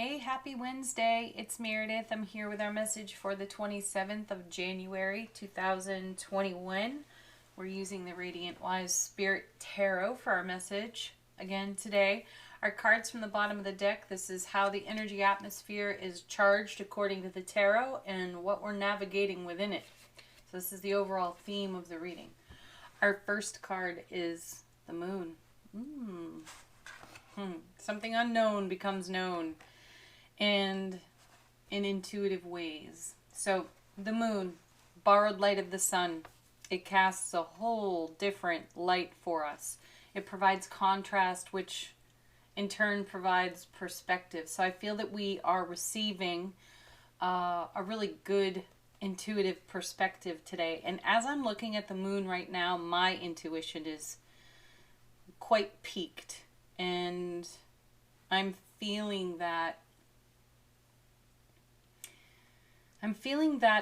Hey, happy Wednesday. It's Meredith. I'm here with our message for the 27th of January, 2021. We're using the Radiant Wise Spirit Tarot for our message again today. Our cards from the bottom of the deck. This is how the energy atmosphere is charged according to the tarot and what we're navigating within it. So this is the overall theme of the reading. Our first card is the moon. Something unknown becomes known, and in intuitive ways. So the moon, borrowed light of the sun, it casts a whole different light for us. It provides contrast, which in turn provides perspective. So I feel that we are receiving a really good intuitive perspective today. And as I'm looking at the moon right now, my intuition is quite peaked. And I'm feeling that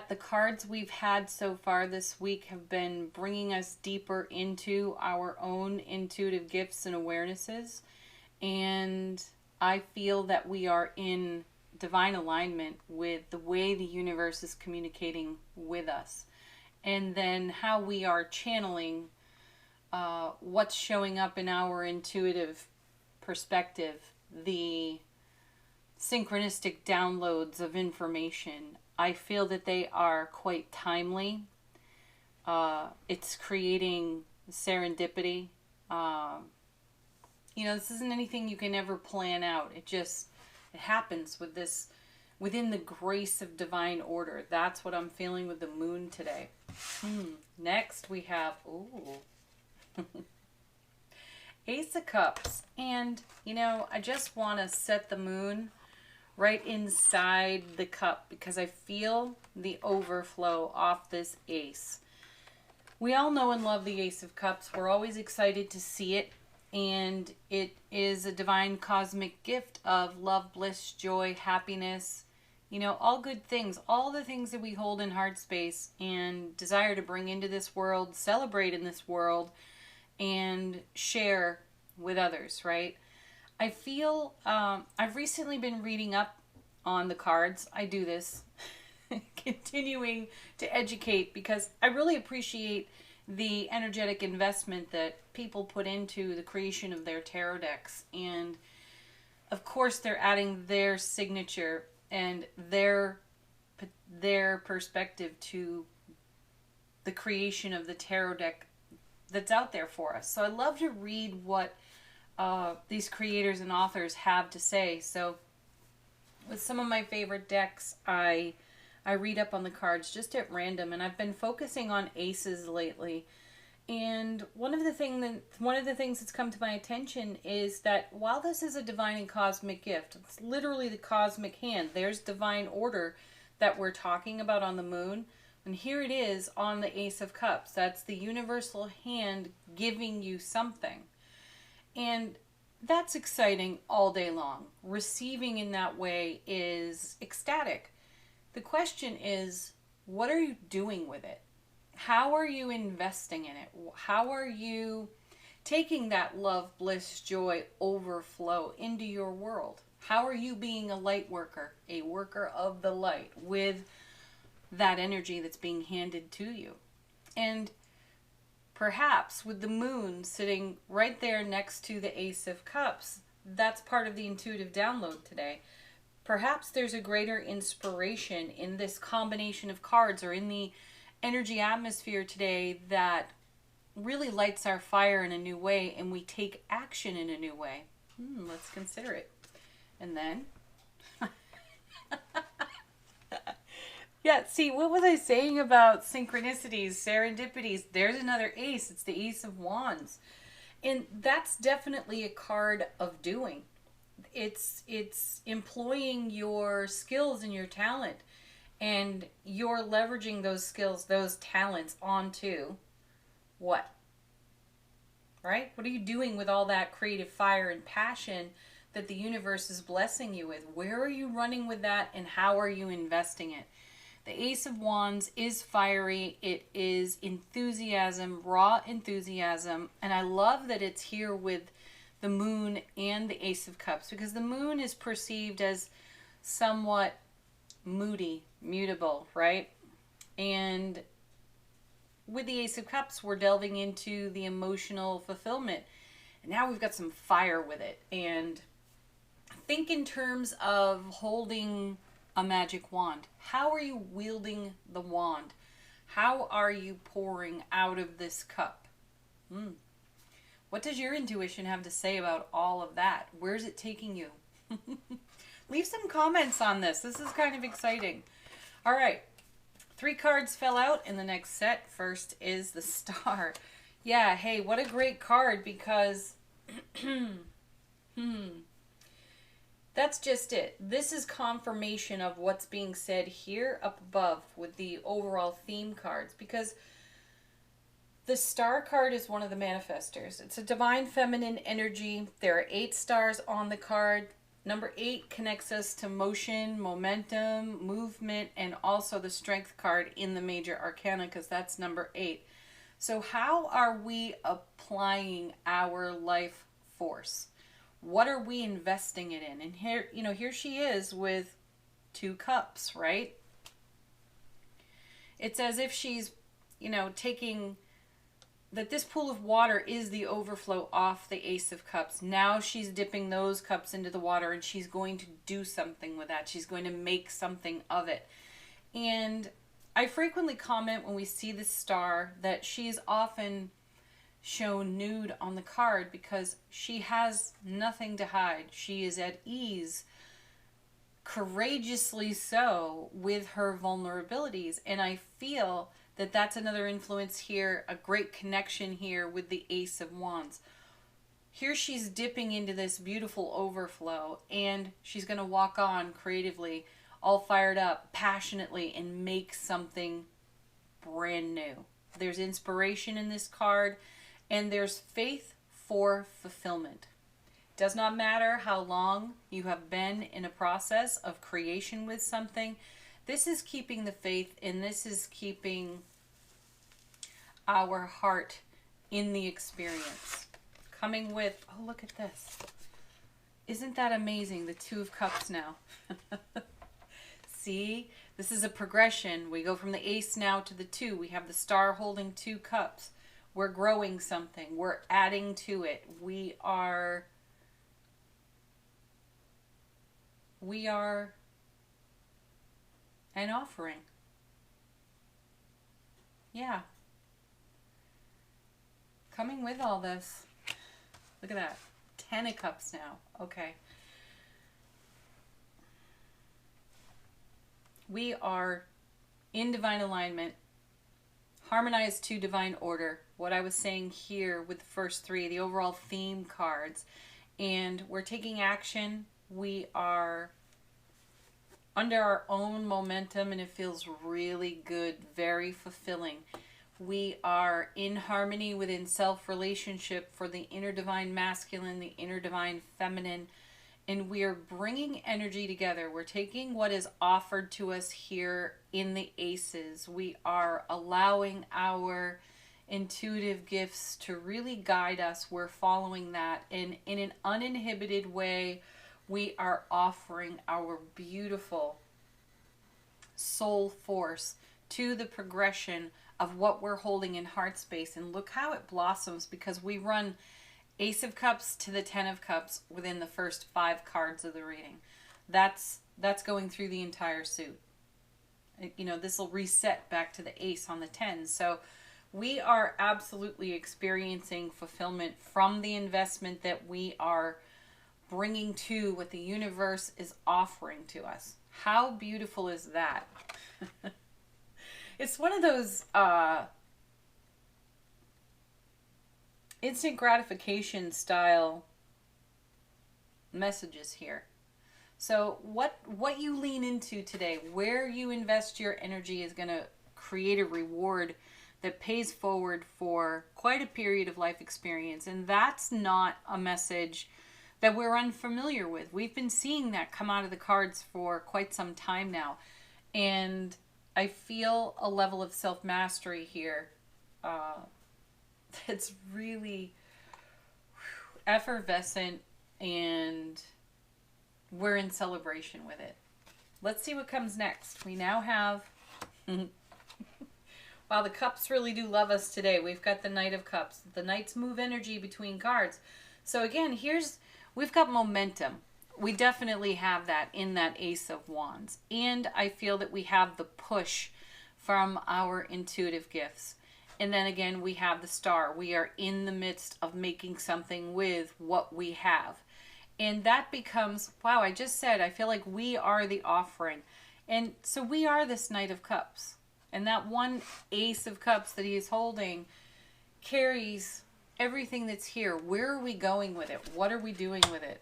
the cards we've had so far this week have been bringing us deeper into our own intuitive gifts and awarenesses. And I feel that we are in divine alignment with the way the universe is communicating with us. And then how we are channeling what's showing up in our intuitive perspective, the synchronistic downloads of information. I feel that they are quite timely. It's creating serendipity. This isn't anything you can ever plan out. It happens with this, within the grace of divine order. That's what I'm feeling with the moon today. Next we have, Ace of Cups. And, I just want to set the moon right inside the cup because I feel the overflow off this ace. We all know and love the Ace of Cups. We're always excited to see it. And it is a divine cosmic gift of love, bliss, joy, happiness, all good things, all the things that we hold in heart space and desire to bring into this world, celebrate in this world, and share with others, right? I feel I've recently been reading up on the cards. I do this, continuing to educate because I really appreciate the energetic investment that people put into the creation of their tarot decks. And of course they're adding their signature and their perspective to the creation of the tarot deck that's out there for us. So I love to read what these creators and authors have to say. So with some of my favorite decks, I read up on the cards just at random, and I've been focusing on aces lately. And one of the things that's come to my attention is that while this is a divine and cosmic gift, it's literally the cosmic hand. There's divine order that we're talking about on the moon. And here it is on the Ace of Cups. That's the universal hand giving you something. And that's exciting all day long. Receiving in that way is ecstatic. The question is, what are you doing with it? How are you investing in it? How are you taking that love, bliss, joy, overflow into your world? How are you being a light worker, a worker of the light with that energy that's being handed to you? And perhaps with the moon sitting right there next to the Ace of Cups, that's part of the intuitive download today. Perhaps there's a greater inspiration in this combination of cards or in the energy atmosphere today that really lights our fire in a new way and we take action in a new way. Let's consider it. And then... Yeah, see, what was I saying about synchronicities, serendipities? There's another ace. It's the Ace of Wands. And that's definitely a card of doing. It's employing your skills and your talent. And you're leveraging those skills, those talents onto what? Right? What are you doing with all that creative fire and passion that the universe is blessing you with? Where are you running with that and how are you investing it? The Ace of Wands is fiery. It is enthusiasm, raw enthusiasm. And I love that it's here with the moon and the Ace of Cups, because the moon is perceived as somewhat moody, mutable, right? And with the Ace of Cups, we're delving into the emotional fulfillment. And now we've got some fire with it. And think in terms of holding a magic wand. How are you wielding the wand? How are you pouring out of this cup? What does your intuition have to say about all of that? Where's it taking you? Leave some comments on this. This is kind of exciting. All right. 3 cards fell out in the next set. First is the Star. Yeah, hey, what a great card, because that's just it. This is confirmation of what's being said here up above with the overall theme cards, because the Star card is one of the manifestors. It's a divine feminine energy. There are 8 stars on the card. Number 8 connects us to motion, momentum, movement, and also the Strength card in the major arcana, because that's number 8. So how are we applying our life force? What are we investing it in? And here, here she is with 2 cups, right? It's as if she's, taking that this pool of water is the overflow off the Ace of Cups. Now she's dipping those cups into the water, and she's going to do something with that. She's going to make something of it. And I frequently comment when we see the Star that she's often shown nude on the card because she has nothing to hide. She is at ease, courageously so, with her vulnerabilities. And I feel that that's another influence here, a great connection here with the Ace of Wands. Here she's dipping into this beautiful overflow, and she's going to walk on creatively, all fired up, passionately, and make something brand new. There's inspiration in this card, and there's faith for fulfillment. Does not matter how long you have been in a process of creation with something. This is keeping the faith, and this is keeping our heart in the experience. Coming with, oh, look at this. Isn't that amazing? The 2 of Cups now. See, this is a progression. We go from the Ace now to the 2. We have the Star holding 2 cups. We're growing something. We're adding to it. We are an offering. Yeah. Coming with all this. Look at that. 10 of Cups now. Okay. We are in divine alignment, harmonized to divine order. What I was saying here with the first 3, the overall theme cards. And we're taking action. We are under our own momentum, and it feels really good, very fulfilling. We are in harmony within self-relationship for the inner divine masculine, the inner divine feminine, and we are bringing energy together. We're taking what is offered to us here in the Aces. We are allowing our intuitive gifts to really guide us. We're following that, and in an uninhibited way, we are offering our beautiful soul force to the progression of what we're holding in heart space. And look how it blossoms, because we run Ace of Cups to the 10 of Cups within the first 5 cards of the reading. That's going through the entire suit. This will reset back to the Ace on the 10. So we are absolutely experiencing fulfillment from the investment that we are bringing to what the universe is offering to us. How beautiful is that? It's one of those instant gratification style messages here. So what you lean into today, where you invest your energy, is going to create a reward that pays forward for quite a period of life experience. And that's not a message that we're unfamiliar with. We've been seeing that come out of the cards for quite some time now. And I feel a level of self-mastery here that's really effervescent, and we're in celebration with it. Let's see what comes next. We now have... Wow, the cups really do love us today. We've got the Knight of Cups. The Knights move energy between cards. So again, we've got momentum. We definitely have that in that Ace of Wands. And I feel that we have the push from our intuitive gifts. And then again, we have the Star. We are in the midst of making something with what we have. And that becomes, wow, I just said, I feel like we are the offering. And so we are this Knight of Cups. And that one Ace of Cups that he is holding carries everything that's here. Where are we going with it? What are we doing with it?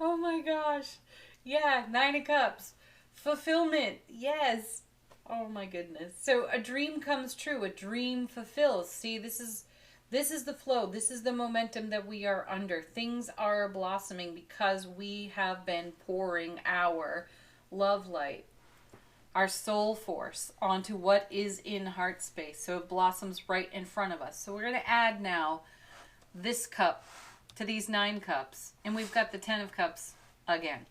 Oh my gosh. Yeah, Nine of Cups. Fulfillment. Yes. Oh my goodness. So a dream comes true. A dream fulfills. See, this is the flow. This is the momentum that we are under. Things are blossoming because we have been pouring our love light, our soul force onto what is in heart space. So it blossoms right in front of us. So we're going to add now this cup to these 9 cups. And we've got the 10 of Cups again.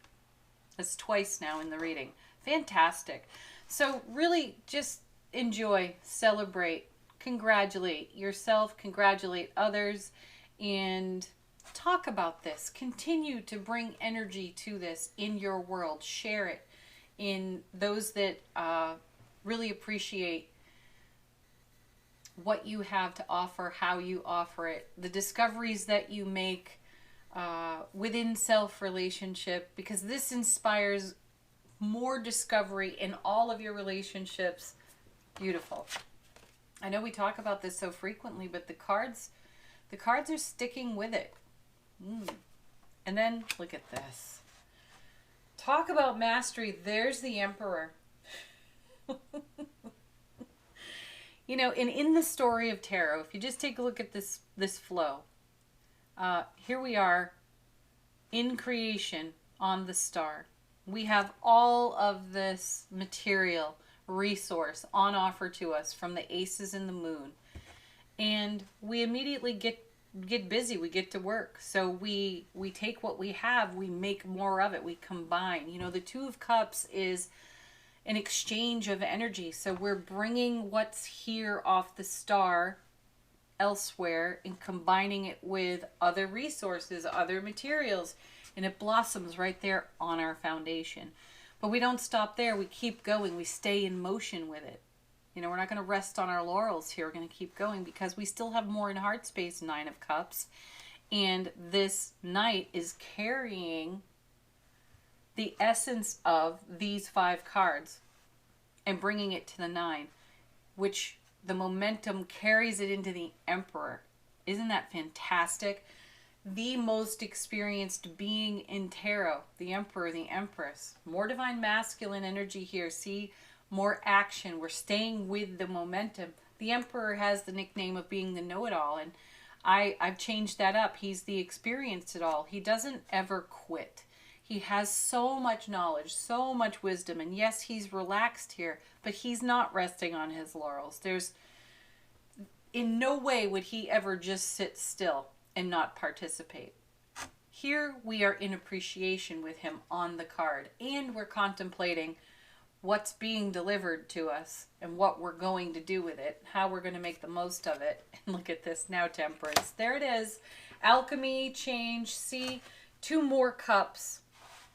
That's twice now in the reading. Fantastic. So really just enjoy, celebrate, congratulate yourself, congratulate others, and talk about this. Continue to bring energy to this in your world. Share it in those that really appreciate what you have to offer, how you offer it, the discoveries that you make within self-relationship, because this inspires more discovery in all of your relationships. Beautiful. I know we talk about this so frequently, but the cards are sticking with it. And then look at this. Talk about mastery. There's the Emperor. You know, and in the story of tarot, if you just take a look at this flow, here we are in creation on the Star. We have all of this material resource on offer to us from the Aces and the Moon, and we immediately get busy. We get to work. So we take what we have, we make more of it, we combine. You know, the Two of Cups is an exchange of energy. So we're bringing what's here off the Star elsewhere and combining it with other resources, other materials, and it blossoms right there on our foundation. But we don't stop there. We keep going. We stay in motion with it. You know, we're not going to rest on our laurels here. We're going to keep going because we still have more in heart space, 9 of Cups. And this Knight is carrying the essence of these 5 cards and bringing it to the 9, which the momentum carries it into the Emperor. Isn't that fantastic? The most experienced being in tarot, the Emperor, the Empress. More divine masculine energy here. See, more action. We're staying with the momentum. The Emperor has the nickname of being the know-it-all, and I've changed that up. He's the experienced it all. He doesn't ever quit. He has so much knowledge, so much wisdom, and yes, he's relaxed here, but he's not resting on his laurels. In no way would he ever just sit still and not participate. Here we are in appreciation with him on the card, and we're contemplating what's being delivered to us and what we're going to do with it, how we're going to make the most of it. And look at this now, Temperance. There it is. Alchemy, change. See, 2 more cups.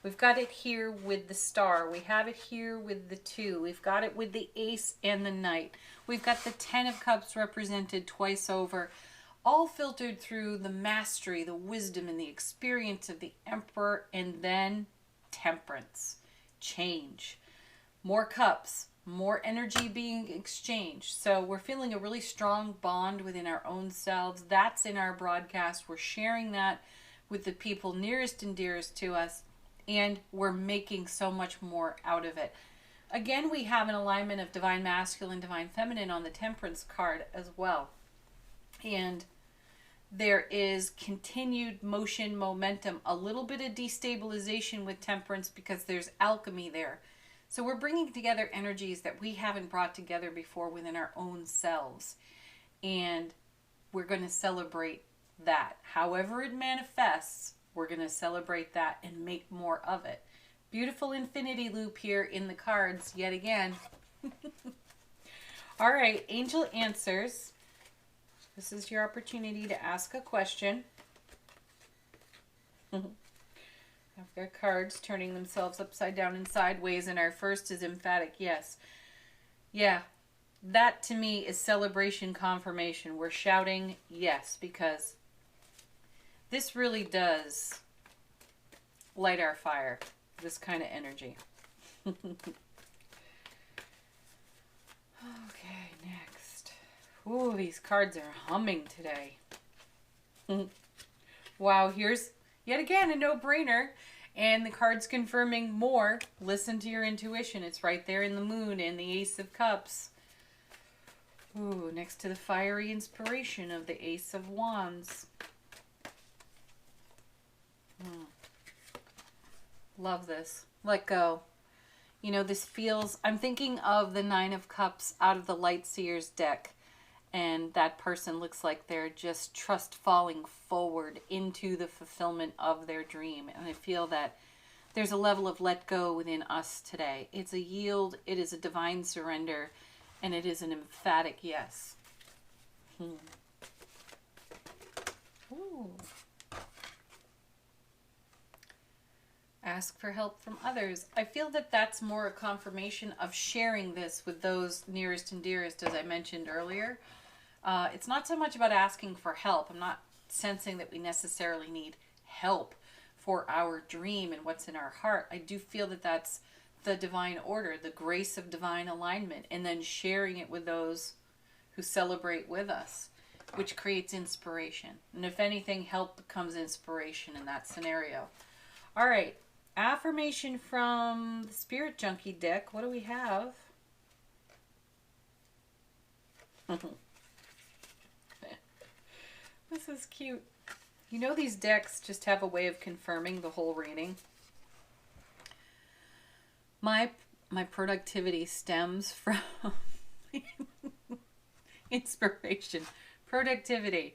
We've got it here with the Star. We have it here with the 2. We've got it with the Ace and the Knight. We've got the 10 of Cups represented twice over, all filtered through the mastery, the wisdom, and the experience of the Emperor, and then Temperance, change. More cups, more energy being exchanged. So we're feeling a really strong bond within our own selves. That's in our broadcast. We're sharing that with the people nearest and dearest to us, and we're making so much more out of it. Again, we have an alignment of divine masculine, divine feminine on the Temperance card as well. And there is continued motion, momentum, a little bit of destabilization with Temperance because there's alchemy there. So we're bringing together energies that we haven't brought together before within our own selves. And we're going to celebrate that. However it manifests, we're going to celebrate that and make more of it. Beautiful infinity loop here in the cards yet again. All right, angel answers. This is your opportunity to ask a question. I've got cards turning themselves upside down and sideways, and our first is emphatic yes. Yeah, that to me is celebration confirmation. We're shouting yes because this really does light our fire, this kind of energy. Okay, next. Ooh, these cards are humming today. Wow, here's yet again a no-brainer. And the card's confirming more. Listen to your intuition. It's right there in the moon and the Ace of Cups. Ooh, next to the fiery inspiration of the Ace of Wands. Love this. Let go. You know, this feels, I'm thinking of the Nine of Cups out of the Light Seers deck. And that person looks like they're just trust falling forward into the fulfillment of their dream. And I feel that there's a level of let go within us today. It's a yield, it is a divine surrender, and it is an emphatic yes. Ooh. Ask for help from others. I feel that that's more a confirmation of sharing this with those nearest and dearest, as I mentioned earlier. It's not so much about asking for help. I'm not sensing that we necessarily need help for our dream and what's in our heart. I do feel that that's the divine order, the grace of divine alignment, and then sharing it with those who celebrate with us, which creates inspiration. And if anything, help becomes inspiration in that scenario. All right. Affirmation from the Spirit Junkie deck. What do we have? This is cute. You know, these decks just have a way of confirming the whole reading. My productivity stems from inspiration, productivity,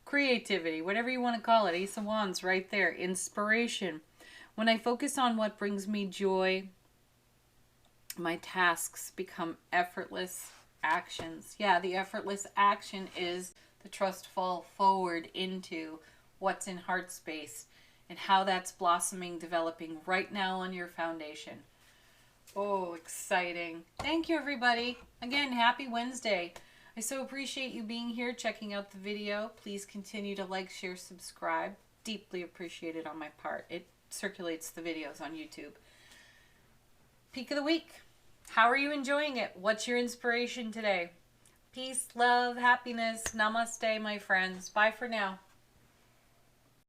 creativity, whatever you want to call it. Ace of Wands right there. Inspiration. When I focus on what brings me joy, my tasks become effortless actions. Yeah, the effortless action is the trust fall forward into what's in heart space and how that's blossoming, developing right now on your foundation. Oh, exciting. Thank you, everybody. Again, happy Wednesday. I so appreciate you being here, checking out the video. Please continue to like, share, subscribe. Deeply appreciated on my part. It circulates the videos on YouTube. Peak of the week. How are you enjoying it? What's your inspiration today? Peace, love, happiness. Namaste, my friends. Bye for now.